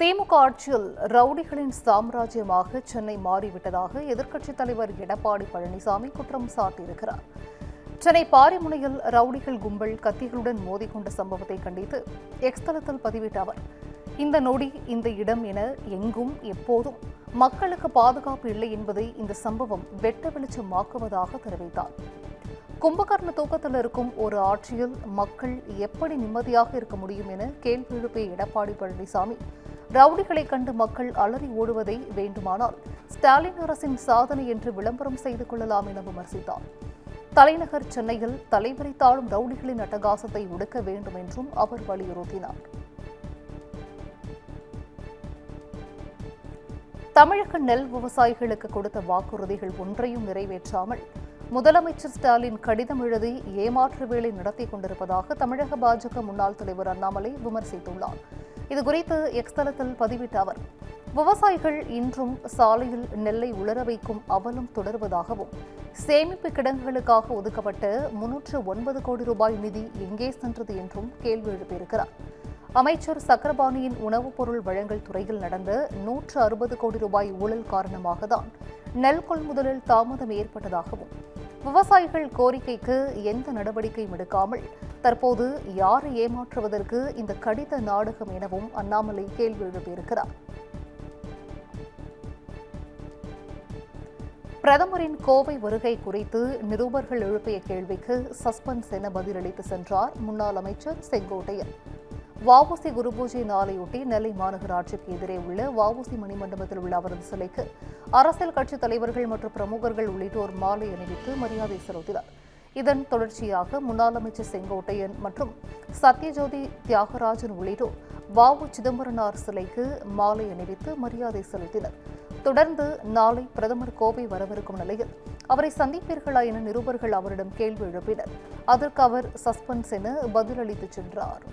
திமுக ஆட்சியில் ரவுடிகளின் சாம்ராஜ்யமாக சென்னை மாறிவிட்டதாக எதிர்க்கட்சித் தலைவர் எடப்பாடி பழனிசாமி குற்றம் சாட்டியிருக்கிறார். சென்னை பாரிமுனையில் ரவுடிகள் கும்பல் கத்திகளுடன் மோதிக்கொண்ட சம்பவத்தை கண்டித்து எக்ஸ் தளத்தில் பதிவிட்ட அவர், இந்த நொடி இந்த இடம் என எங்கும் எப்போதும் மக்களுக்கு பாதுகாப்பு இல்லை என்பதை இந்த சம்பவம் வெட்ட வெளிச்சமாக்குவதாக தெரிவித்தார். கும்பகர்ண தூக்கத்தில் இருக்கும் ஒரு ஆட்சியில் மக்கள் எப்படி நிம்மதியாக இருக்க முடியும் என கேள்வி எழுப்பிய எடப்பாடி பழனிசாமி, ரவுடிகளை கண்டு மக்கள் அலறி ஓடுவதை வேண்டுமானால் ஸ்டாலின் அரசின் சாதனை என்று விளம்பரம் செய்து கொள்ளலாம் என விமர்சித்தார். தலைநகர் சென்னையில் தலைவிரித்தாளும் ரவுடிகளின் அட்டகாசத்தை ஒடுக்க வேண்டும் என்றும் அவர் வலியுறுத்தினார். தமிழக நெல் விவசாயிகளுக்கு கொடுத்த வாக்குறுதிகள் ஒன்றையும் நிறைவேற்றாமல் முதலமைச்சர் ஸ்டாலின் கடிதம் எழுதி ஏமாற்று வேலை நடத்தி கொண்டிருப்பதாக தமிழக பாஜக முன்னாள் தலைவர் அண்ணாமலை விமர்சித்துள்ளார். இதுகுறித்து எக்ஸ் தளத்தில் பதிவிட்ட அவர், விவசாயிகள் இன்றும் சாலையில் நெல்லை உலர வைக்கும் அவலம் தொடர்வதாகவும், சேமிப்பு கிடங்குகளுக்காக ஒதுக்கப்பட்ட 309 கோடி ரூபாய் நிதி எங்கே சென்றது என்றும் கேள்வி எழுப்பியிருக்கிறார். அமைச்சர் சக்கரபாணியின் உணவுப் பொருள் வழங்கல் துறையில் நடந்த 160 கோடி ரூபாய் ஊழல் காரணமாக தான் நெல் கொள்முதலில் தாமதம் ஏற்பட்டதாகவும், விவசாயிகள் கோரிக்கைக்கு எந்த நடவடிக்கையும் எடுக்காமல் தற்போது யாரை ஏமாற்றுவதற்கு இந்த கடித நாடகம் எனவும் அண்ணாமலை கேள்வி எழுப்பியிருக்கிறார். பிரதமரின் கோவை வருகை குறித்து நிருபர்கள் எழுப்பிய கேள்விக்கு சஸ்பென்ஸ் என பதிலளித்து சென்றார் முன்னாள் அமைச்சர் செங்கோட்டையன். வஉசி குருபூஜை நாளையொட்டி நெல்லை மாநகராட்சிக்கு எதிரே உள்ள வஉசி மணிமண்டபத்தில் உள்ள அவரது சிலைக்கு அரசியல் கட்சித் தலைவர்கள் மற்றும் பிரமுகர்கள் உள்ளிட்டோர் மாலை அணிவித்து மரியாதை செலுத்தினர். இதன் தொடர்ச்சியாக முன்னாள் அமைச்சர் செங்கோட்டையன் மற்றும் சத்யஜோதி தியாகராஜன் உள்ளிட்டோர் வஉ சிதம்பரனார் சிலைக்கு மாலை அணிவித்து மரியாதை செலுத்தினர். தொடர்ந்து நாளை பிரதமர் கோவை வரவிருக்கும் நிலையில் அவரை சந்திப்பீர்களா என நிருபர்கள் அவரிடம் கேள்வி எழுப்பினர். அதற்கு அவர் சஸ்பென்ஸ் என பதிலளித்து சென்றார்.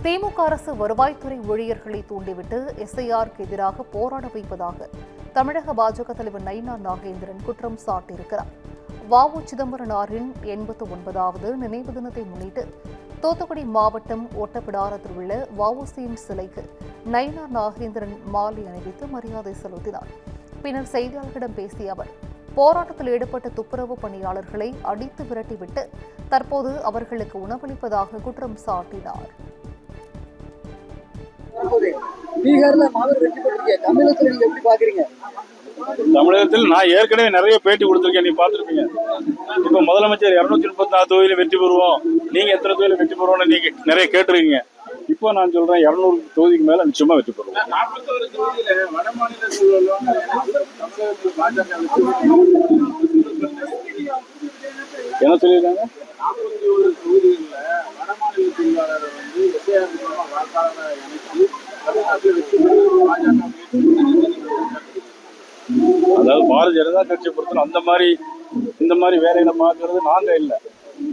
திமுக அரசு வருவாய்த்துறை ஊழியர்களை தூண்டிவிட்டு எஸ்ஐஆருக்கு எதிராக போராட வைப்பதாக தமிழக பாஜக தலைவர் நயினா நாகேந்திரன் குற்றம் சாட்டியிருக்கிறார். வஉ சிதம்பரனாரின் 89வது நினைவு தினத்தை முன்னிட்டு தூத்துக்குடி மாவட்டம் ஒட்டப்பிடாரத்தில் உள்ள வஉசியின் சிலைக்கு நயினா நாகேந்திரன் மாலை அணிவித்து மரியாதை செலுத்தினார். பின்னர் செய்தியாளர்களிடம் பேசிய அவர், போராட்டத்தில் ஈடுபட்ட துப்புரவு பணியாளர்களை அடித்து விரட்டிவிட்டு தற்போது அவர்களுக்கு உணவளிப்பதாக குற்றம் சாட்டினார். தமிழகத்தில் நான் ஏற்கனவே நிறைய பேட்டி கொடுத்திருக்கேன், நீ பார்த்திருப்பீங்க. இப்ப முதலமைச்சர் 234 தொகுதியில வெற்றி பெறுவோம், நீங்க எத்தனை தொகுதியில வெற்றி பெறுவோம்னு நீங்க நிறைய கேட்டிருக்கீங்க. இப்போ நான் சொல்றேன் 200 தொகுதிக்கு மேல நிச்சயமா வெற்றி பெறுவோம். என்ன சொல்லியிருக்காங்க? அதாவது பாரதிய ஜனதா கட்சியை பொறுத்தவரை இந்த மாதிரி வேலைகளை பார்க்கறது நாங்க இல்லை.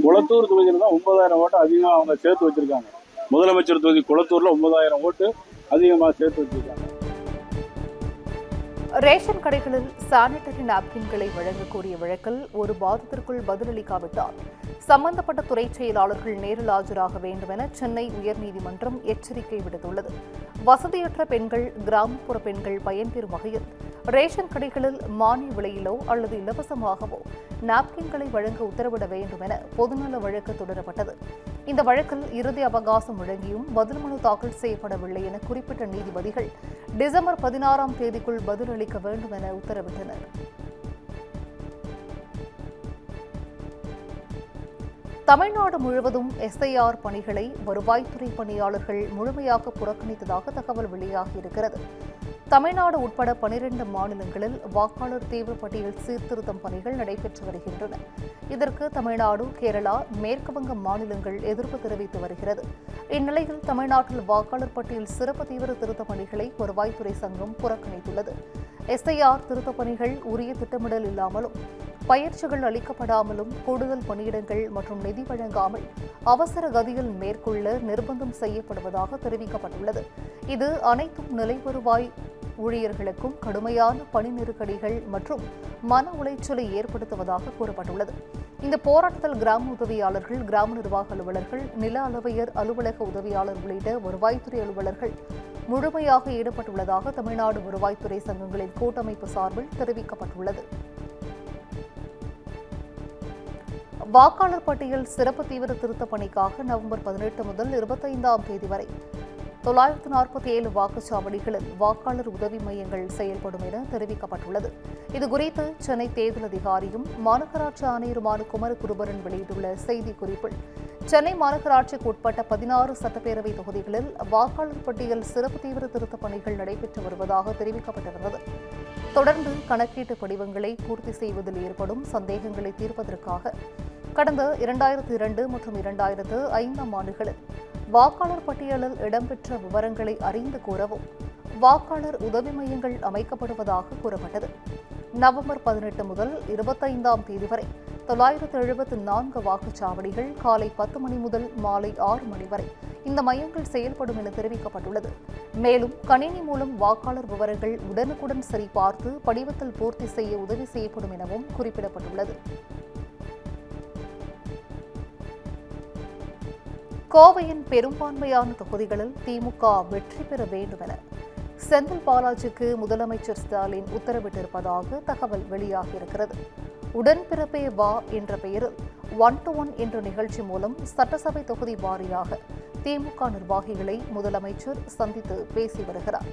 குளத்தூர் தொகுதியில தான் 9000 ஓட்டு அதிகமாக அவங்க சேர்த்து வச்சிருக்காங்க. முதலமைச்சர் தொகுதி குளத்தூர்ல 9000 ஓட்டு அதிகமாக சேர்த்து வச்சிருக்காங்க. ரேஷன் கடைகளில் சானிட்டரி நாப்கின்களை வழங்க கோரிய வழக்கில் ஒரு மாதத்திற்குள் பதிலளிக்காவிட்டால் சம்பந்தப்பட்ட துறை செயலாளர்கள் நேரில் ஆஜராக வேண்டும் என சென்னை உயர்நீதிமன்றம் எச்சரிக்கை விடுத்துள்ளது. வசதியற்ற பெண்கள், கிராமப்புற பெண்கள் பயன்பெறும் வகையில் ரேஷன் கடைகளில் மானிய விலையிலோ அல்லது இலவசமாகவோ நாப்கின்களை வழங்க உத்தரவிட வேண்டும் என பொதுநல வழக்கு தொடரப்பட்டது. இந்த வழக்கில் இறுதி அவகாசம் வழங்கியும் பதில் மனு தாக்கல் செய்யப்படவில்லை என குறிப்பிட்ட நீதிபதிகள் டிசம்பர் 16ஆம் தேதிக்குள் பதிலளிக்க வேண்டும் என உத்தரவிட்டனர். தமிழ்நாடு முழுவதும் எஸ்ஐஆர் பணிகளை வருவாய்த்துறை பணியாளர்கள் முழுமையாக புறக்கணித்ததாக தகவல் வெளியாகியிருக்கிறது. தமிழ்நாடு உட்பட 12 மாநிலங்களில் வாக்காளர் தீவிர பட்டியல் சீர்திருத்தம் பணிகள் நடைபெற்று வருகின்றன. இதற்கு தமிழ்நாடு, கேரளா, மேற்குவங்கம் மாநிலங்கள் எதிர்ப்பு தெரிவித்து வருகிறது. இந்நிலையில் தமிழ்நாட்டில் வாக்காளர் பட்டியல் சிறப்பு தீவிர திருத்த பணிகளை வருவாய்த்துறை சங்கம் புறக்கணித்துள்ளது. எஸ்ஐஆர் திருத்தப் பணிகள் உரிய திட்டமிடல் இல்லாமலும் பயிற்சிகள் அளிக்கப்படாமலும் கூடுதல் பணியிடங்கள் மற்றும் நிதி வழங்காமல் அவசர கதியில் மேற்கொள்ள நிர்பந்தம் செய்யப்படுவதாக தெரிவிக்கப்பட்டுள்ளது. இது அனைத்து நிலை வருவாய் ஊழியர்களுக்கும் கடுமையான பணி நெருக்கடிகள் மற்றும் மன உளைச்சலை ஏற்படுத்துவதாக கூறப்பட்டுள்ளது. இந்த போராட்டத்தில் கிராம உதவியாளர்கள், கிராம நிர்வாக அலுவலர்கள், நில அளவையர், அலுவலக உதவியாளர் உள்ளிட்ட வருவாய்த்துறை அலுவலர்கள் முழுமையாக ஈடுபட்டுள்ளதாக தமிழ்நாடு வருவாய்த்துறை சங்கங்களின் கூட்டமைப்பு சார்பில் தெரிவிக்கப்பட்டுள்ளது. வாக்காளர் பட்டியல் சிறப்பு தீவிர திருத்தப் பணிக்காக நவம்பர் 18 முதல் 25ஆம் தேதி வரை 947 வாக்குச்சாவடிகளில் வாக்காளர் உதவி மையங்கள் செயல்படும் என தெரிவிக்கப்பட்டுள்ளது. இதுகுறித்து சென்னை தேர்தல் அதிகாரியும் மாநகராட்சி ஆணையருமான குமரகுருபரன் வெளியிட்டுள்ள செய்திக்குறிப்பில், சென்னை மாநகராட்சிக்கு உட்பட்ட 16 சட்டப்பேரவை தொகுதிகளில் வாக்காளர் பட்டியல் சிறப்பு தீவிர திருத்தப் பணிகள் நடைபெற்று வருவதாக தெரிவிக்கப்பட்டிருந்தது. தொடர்ந்து கணக்கீட்டு படிவங்களை பூர்த்தி செய்வதில் ஏற்படும் சந்தேகங்களை தீர்ப்பதற்காக கடந்த 2002 மற்றும் 2005ஆம் ஆண்டுகளில் வாக்காளர் பட்டியலில் இடம்பெற்ற விவரங்களை அறிந்து கூறவும் வாக்காளர் உதவி மையங்கள் அமைக்கப்படுவதாக கூறப்பட்டது. நவம்பர் 18 முதல் 25ஆம் தேதி வரை 974 வாக்குச்சாவடிகள் காலை 10 மணி முதல் மாலை 6 மணி வரை இந்த மையங்கள் செயல்படும் என தெரிவிக்கப்பட்டுள்ளது. மேலும் கணினி மூலம் வாக்காளர் விவரங்கள் உடனுக்குடன் சரிபார்த்து படிவத்தில் பூர்த்தி செய்ய உதவி செய்யப்படும் எனவும் குறிப்பிடப்பட்டுள்ளது. கோவையின் பெரும்பான்மையான தொகுதிகளில் திமுக வெற்றி பெற வேண்டும் என செந்தில் பாலாஜிக்கு முதலமைச்சர் ஸ்டாலின் உத்தரவிட்டிருப்பதாக தகவல் வெளியாகியிருக்கிறது. உடன்பிறப்பே வா என்ற பெயரில் 1-to-1 என்ற நிகழ்ச்சி மூலம் சட்டசபை தொகுதி வாரியாக திமுக நிர்வாகிகளை முதலமைச்சர் சந்தித்து பேசி வருகிறார்.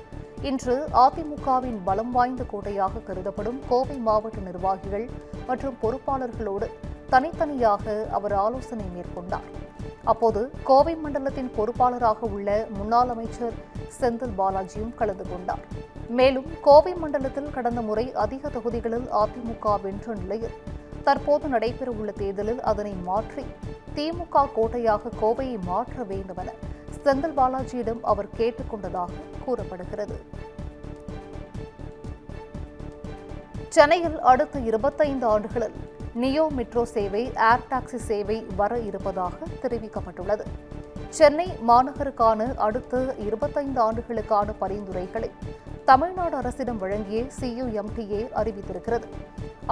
இன்று அதிமுகவின் பலம் வாய்ந்த கோட்டையாக கருதப்படும் கோவை மாவட்ட நிர்வாகிகள் மற்றும் பொறுப்பாளர்களோடு தனித்தனியாக அவர் ஆலோசனை மேற்கொண்டார். அப்போது கோவை மண்டலத்தின் பொறுப்பாளராக உள்ள முன்னாள் அமைச்சர் செந்தில் பாலாஜியும் கலந்து கொண்டார். மேலும் கோவை மண்டலத்தில் கடந்த முறை அதிக தொகுதிகளில் அதிமுக வென்ற நிலையில் தற்போது நடைபெறவுள்ள தேர்தலில் அதனை மாற்றி திமுக கோட்டையாக கோவையை மாற்ற வேண்டும் என செந்தில் பாலாஜியிடம் அவர் கேட்டுக் கொண்டதாக கூறப்படுகிறது. சென்னையில் அடுத்த 25 ஆண்டுகளில் நியோ மெட்ரோ சேவை, ஏர் டாக்ஸி சேவை வர இருப்பதாக தெரிவிக்கப்பட்டுள்ளது. சென்னை மாநகருக்கான அடுத்த 25 ஆண்டுகளுக்கான பரிந்துரைகளை தமிழ்நாடு அரசிடம் வழங்கிய CUMTA அறிவித்திருக்கிறது.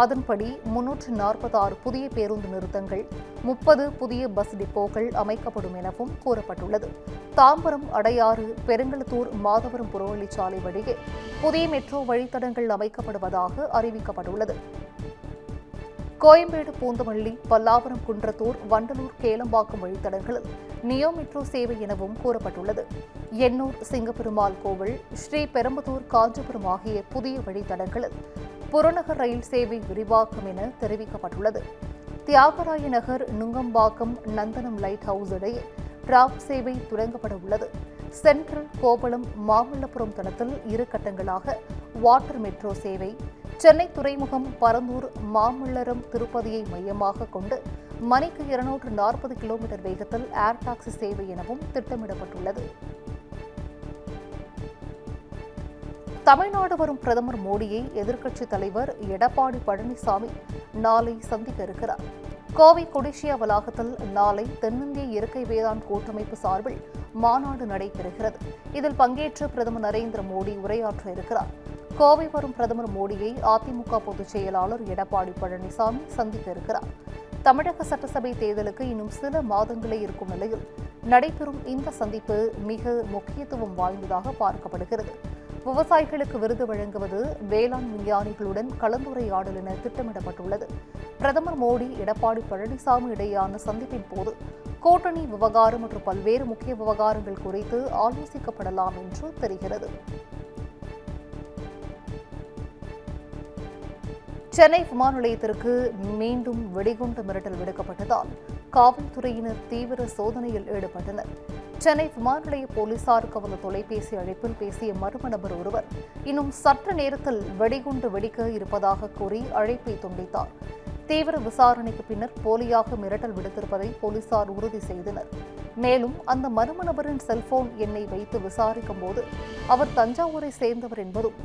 அதன்படி 346 புதிய பேருந்து நிறுத்தங்கள், 30 புதிய பஸ் டிப்போக்கள் அமைக்கப்படும் எனவும் கூறப்பட்டுள்ளது. தாம்பரம், அடையாறு, பெருங்களத்தூர், மாதவரம் புறவழிச்சாலை வழியே புதிய மெட்ரோ வழித்தடங்கள் அமைக்கப்படுவதாக அறிவிக்கப்பட்டுள்ளது. கோயம்பேடு, பூந்தமல்லி, பல்லாவரம், குன்றத்தூர், வண்டலூர், கேளம்பாக்கம் வழித்தடங்களில் நியோ மெட்ரோ சேவை எனவும் கூறப்பட்டுள்ளது. எண்ணூர், சிங்கப்பெருமாள் கோவில், ஸ்ரீபெரும்புதூர், காஞ்சிபுரம் ஆகிய புதிய வழித்தடங்களில் புறநகர் ரயில் சேவை விரிவாக்கம் என தெரிவிக்கப்பட்டுள்ளது. தியாகராய நகர், நுங்கம்பாக்கம், நந்தனம் லைட் ஹவுஸ் இடையே டிராப் சேவை தொடங்கப்பட உள்ளது. சென்ட்ரல், கோவளம், மாமல்லபுரம் தடத்தில் 2 கட்டங்களாக வாட்டர் மெட்ரோ சேவை, சென்னை துறைமுகம், பரந்தூர், மாமல்லரம், திருப்பதியை மையமாக கொண்டு மணிக்கு 240 கிலோமீட்டர் வேகத்தில் ஏர் டாக்ஸி சேவை எனவும் திட்டமிடப்பட்டுள்ளது. தமிழ்நாடு வரும் பிரதமர் மோடியை எதிர்க்கட்சித் தலைவர் எடப்பாடி பழனிசாமி நாளை சந்திக்க இருக்கிறார். கோவை கொடிஷியா வளாகத்தில் நாளை தென்னிந்திய இயற்கை வேளாண் கூட்டமைப்பு சார்பில் மாநாடு நடைபெறுகிறது. இதில் பங்கேற்று பிரதமர் நரேந்திர மோடி உரையாற்ற இருக்கிறார். கோவை வரும் பிரதமர் மோடியை அதிமுக பொதுச் செயலாளர் எடப்பாடி பழனிசாமி சந்திக்க இருக்கிறார். தமிழக சட்டசபை தேர்தலுக்கு இன்னும் சில மாதங்களே இருக்கும் நிலையில் நடைபெறும் இந்த சந்திப்பு மிக முக்கியத்துவம் வாய்ந்ததாக பார்க்கப்படுகிறது. விவசாயிகளுக்கு விருது வழங்குவது, வேளாண் விஞ்ஞானிகளுடன் கலந்துரையாடல் என திட்டமிடப்பட்டுள்ளது. பிரதமர் மோடி, எடப்பாடி பழனிசாமி இடையேயான சந்திப்பின் போது கூட்டணி விவகாரம் மற்றும் பல்வேறு முக்கிய விவகாரங்கள் குறித்து ஆலோசிக்கப்படலாம் என்று தெரிகிறது. சென்னை விமான நிலையத்திற்கு மீண்டும் வெடிகுண்டு மிரட்டல் விடுக்கப்பட்டதால் காவல்துறையினர் தீவிர சோதனையில் ஈடுபட்டனர். சென்னை விமான நிலைய போலீசாருக்கு வந்த தொலைபேசி அழைப்பில் பேசிய மர்ம நபர் ஒருவர் இன்னும் சற்று நேரத்தில் வெடிகுண்டு வெடிக்க இருப்பதாக கூறி அழைப்பை துண்டித்தார். தீவிர விசாரணைக்கு பின்னர் போலியாக மிரட்டல் விடுத்திருப்பதை போலீசார் உறுதி செய்தனர். மேலும் அந்த மர்ம நபரின் செல்போன் எண்ணை வைத்து விசாரிக்கும் போது அவர் தஞ்சாவூரை சேர்ந்தவர் என்பதும்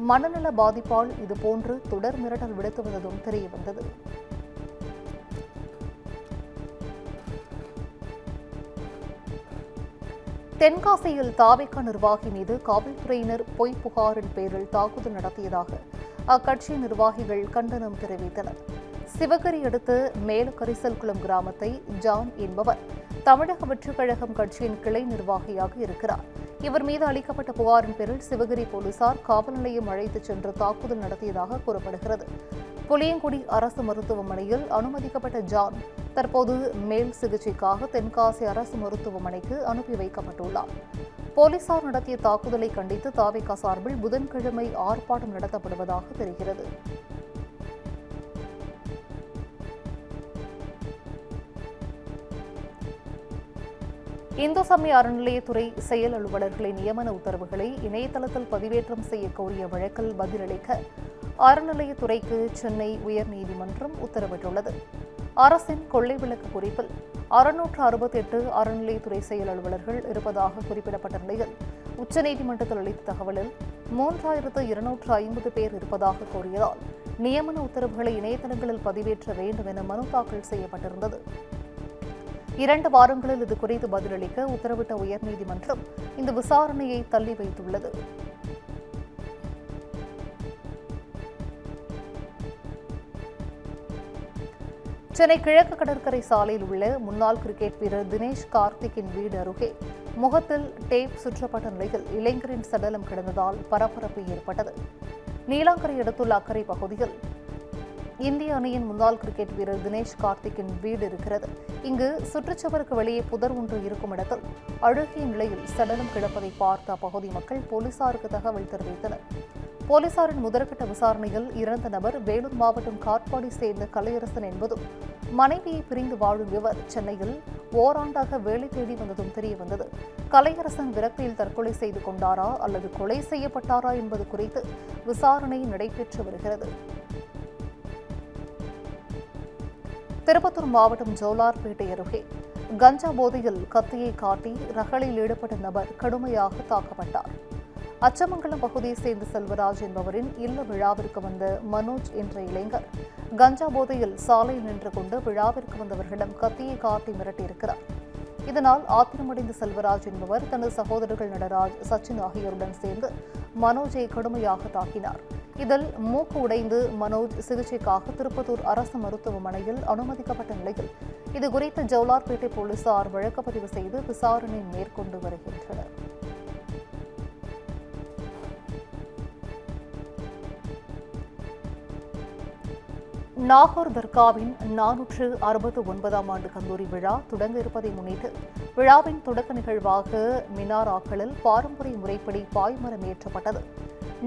மனநல பாதிப்பால் இதுபோன்று தொடர் மிரட்டல் விடுத்து வந்ததும் தெரியவந்தது. தென்காசியில் தாவேகா நிர்வாகி மீது காவல்துறையினர் பொய் புகாரின் பேரில் தாக்குதல் நடத்தியதாக அக்கட்சி நிர்வாகிகள் கண்டனம் தெரிவித்தனர். சிவகிரி அடுத்த மேலக்கரிசல்குளம் கிராமத்தை ஜான் என்பவர் தமிழக வெற்றிக் கழகம் கட்சியின் கிளை நிர்வாகியாக இருக்கிறார். இவர் மீது அளிக்கப்பட்ட புகாரின் பேரில் சிவகிரி போலீசார் காவல் நிலையம் அழைத்துச் சென்று தாக்குதல் நடத்தியதாக கூறப்படுகிறது. புளியங்குடி அரசு மருத்துவமனையில் அனுமதிக்கப்பட்ட ஜான் தற்போது மேல் சிகிச்சைக்காக தென்காசி அரசு மருத்துவமனைக்கு அனுப்பி வைக்கப்பட்டுள்ளார். போலீசார் நடத்திய தாக்குதலை கண்டித்து தாவேகா சார்பில் புதன்கிழமை ஆர்ப்பாட்டம் நடத்தப்படுவதாக தெரிகிறது. இந்து சமய அறநிலையத்துறை செயல் அலுவலர்களின் நியமன உத்தரவுகளை இணையதளத்தில் பதிவேற்றம் செய்ய கோரிய வழக்கில் பதிலளிக்க அறநிலையத்துறைக்கு சென்னை உயர்நீதிமன்றம் உத்தரவிட்டுள்ளது. அரசின் கொள்ளை விளக்கு குறிப்பில் 668 அறநிலையத்துறை செயல் அலுவலர்கள் இருப்பதாக குறிப்பிடப்பட்ட நிலையில் உச்சநீதிமன்றத்தில் அளித்த தகவலில் 3250 பேர் இருப்பதாக கூறியதால் நியமன உத்தரவுகளை இணையதளங்களில் பதிவேற்ற வேண்டும் என மனு தாக்கல் செய்யப்பட்டிருந்தது. 2 வாரங்களில் இது குறித்து பதிலளிக்க உத்தரவிட்ட உயர்நீதிமன்றம் இந்த விசாரணையை தள்ளி வைத்துள்ளது. சென்னை கிழக்கு கடற்கரை சாலையில் உள்ள முன்னாள் கிரிக்கெட் வீரர் தினேஷ் கார்த்திக்கின் வீடு அருகே முகத்தில் டேப் சுற்றப்பட்ட நிலையில் இளைஞரின் சடலம் கிடந்ததால் பரபரப்பு ஏற்பட்டது. நீலாங்கரை அடுத்துள்ள அக்கரை பகுதியில் இந்திய அணியின் முன்னாள் கிரிக்கெட் வீரர் தினேஷ் கார்த்திக்கின் வீடு இருக்கிறது. இங்கு சுற்றுச்சுவருக்கு வெளியே புதர் ஒன்று இருக்கும் இடத்தில் அழுகிய நிலையில் சடலம் கிடப்பதை பார்த்த அப்பகுதி மக்கள் போலீசாருக்கு தகவல் தெரிவித்தனர். போலீசாரின் முதற்கட்ட விசாரணையில் இறந்த நபர் வேலூர் மாவட்டம் காட்பாடி சேர்ந்த கலையரசன் என்பதும் மனைவியை பிரிந்து வாழும் இவர் சென்னையில் ஓராண்டாக வேலை தேடி வந்ததும் தெரியவந்தது. கலையரசன் விரக்தியில் தற்கொலை செய்து கொண்டாரா அல்லது கொலை செய்யப்பட்டாரா என்பது குறித்து விசாரணை நடைபெற்று வருகிறது. திருப்பத்தூர் மாவட்டம் ஜோலார்பேட்டை அருகே கஞ்சா போதையில் கத்தியை காட்டி ரகளில் ஈடுபட்ட நபர் கடுமையாக தாக்கப்பட்டார். அச்சமங்கலம் பகுதியை சேர்ந்த செல்வராஜ் என்பவரின் இல்ல விழாவிற்கு வந்த மனோஜ் என்ற இளைஞர் கஞ்சா போதையில் சாலையில் நின்று கொண்டு விழாவிற்கு வந்தவர்களிடம் கத்தியை காட்டி மிரட்டியிருக்கிறார். இதனால் ஆத்திரமடைந்த செல்வராஜ் என்பவர் தனது சகோதரர்கள் நடராஜ், சச்சின் ஆகியோருடன் சேர்ந்து மனோஜை கடுமையாக தாக்கினார். இதில் மூக்கு உடைந்து மனோஜ் சிகிச்சைக்காக திருப்பத்தூர் அரசு மருத்துவமனையில் அனுமதிக்கப்பட்ட நிலையில் இதுகுறித்து ஜோலார்பேட்டை போலீசார் வழக்கு பதிவு செய்து விசாரணை மேற்கொண்டு வருகின்றனர். நாகூர் தர்காவின் 469ஆம் ஆண்டு கல்லூரி விழா தொடங்க இருப்பதை முன்னிட்டு விழாவின் தொடக்க நிகழ்வாக மினாராக்களில் பாரம்பரிய முறைப்படி பாய்மரம் ஏற்றப்பட்டது.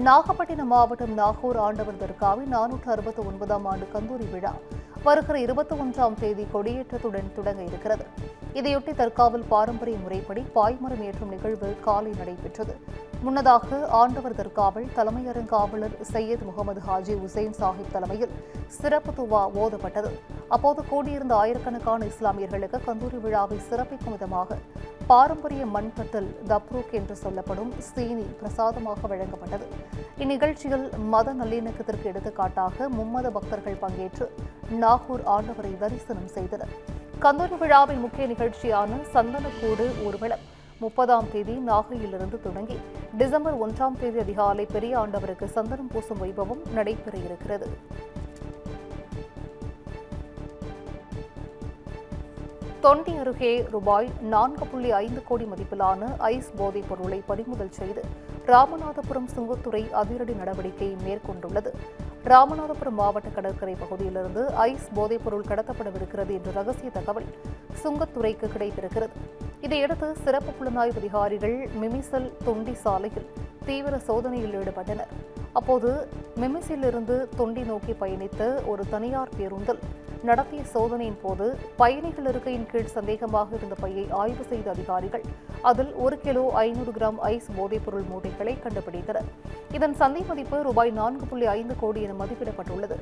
நாகப்பட்டினம் மாவட்டம் நாகூர் ஆண்டவர் தர்காவின் 469ஆம் ஆண்டு கல்லூரி விழா வருகிற 21ஆம் தேதி கொடியேற்றத்துடன் தொடங்க இருக்கிறது. இதையொட்டி தர்காவில் பாரம்பரிய முறைப்படி பாய்மரம் ஏற்றும் நிகழ்வு காலை நடைபெற்றது. முன்னதாக ஆண்டவர் தர்காவில் தலைமையரங்க காவலர் சையத் முகமது ஹாஜி உசைன் சாஹிப் தலைமையில் சிறப்பு துவா ஓதப்பட்டது. அப்போது கூடியிருந்த ஆயிரக்கணக்கான இஸ்லாமியர்களுக்கு கந்தூரி விழாவை சிறப்பிக்கும் விதமாக பாரம்பரிய மண்தட்டல் தப்ரூக் என்று சொல்லப்படும் சீனி பிரசாதமாக வழங்கப்பட்டது. இந்நிகழ்ச்சியில் மத நல்லிணக்கத்திற்கு எடுத்துக்காட்டாக மும்மத பக்தர்கள் பங்கேற்று நாகூர் ஆண்டவரை தரிசனம் செய்தனர். கந்தூரி விழாவின் முக்கிய நிகழ்ச்சியான சந்தனக்கூடு ஊர்வலம் 30ஆம் தேதி நாகையிலிருந்து தொடங்கி டிசம்பர் 1ஆம் தேதி அதிகாலை பெரிய ஆண்டவருக்கு சந்தனம் பூசும் வைபவம் நடைபெற இருக்கிறது. தொண்டி அருகே ரூபாய் 4.5 கோடி மதிப்பிலான ஐஸ் போதைப் பொருளை பறிமுதல் செய்து ராமநாதபுரம் சுங்கத்துறை அதிரடி நடவடிக்கை மேற்கொண்டுள்ளது. ராமநாதபுரம் மாவட்ட கடற்கரை பகுதியிலிருந்து ஐஸ் போதைப் பொருள் கடத்தப்படவிருக்கிறது என்ற ரகசிய தகவல் சுங்கத்துறைக்கு கிடைத்திருக்கிறது. இதையடுத்து சிறப்பு புலனாய்வு அதிகாரிகள் மிமிசல் தொண்டி சாலையில் தீவிர சோதனையில் ஈடுபட்டனர். அப்போது மிமிசிலிருந்து தொண்டி நோக்கி பயணித்த ஒரு தனியார் பேருந்தில் நடத்திய சோதனையின் போது பயணிகள் இருக்கையின் கீழ் சந்தேகமாக இருந்த பையை ஆய்வு செய்த அதிகாரிகள் அதில் 1 கிலோ 500 கிராம் ஐஸ் போதைப்பொருள் மூட்டைகளை கண்டுபிடித்தனர். இதன் சந்தை மதிப்பு ரூபாய் 4.5 கோடி என மதிப்பிடப்பட்டுள்ளது.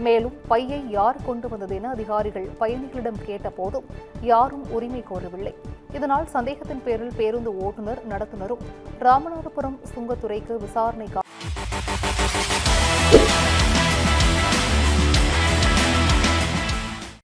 மேலும் பையை யார் கொண்டு வந்தது என அதிகாரிகள் பயணிகளிடம் கேட்டபோதும் யாரும் உரிமை கோரவில்லை. இதனால் சந்தேகத்தின் பேரில் பேருந்து ஓட்டுநர் நடத்துனரும் ராமநாதபுரம் சுங்கத்துறைக்கு விசாரணை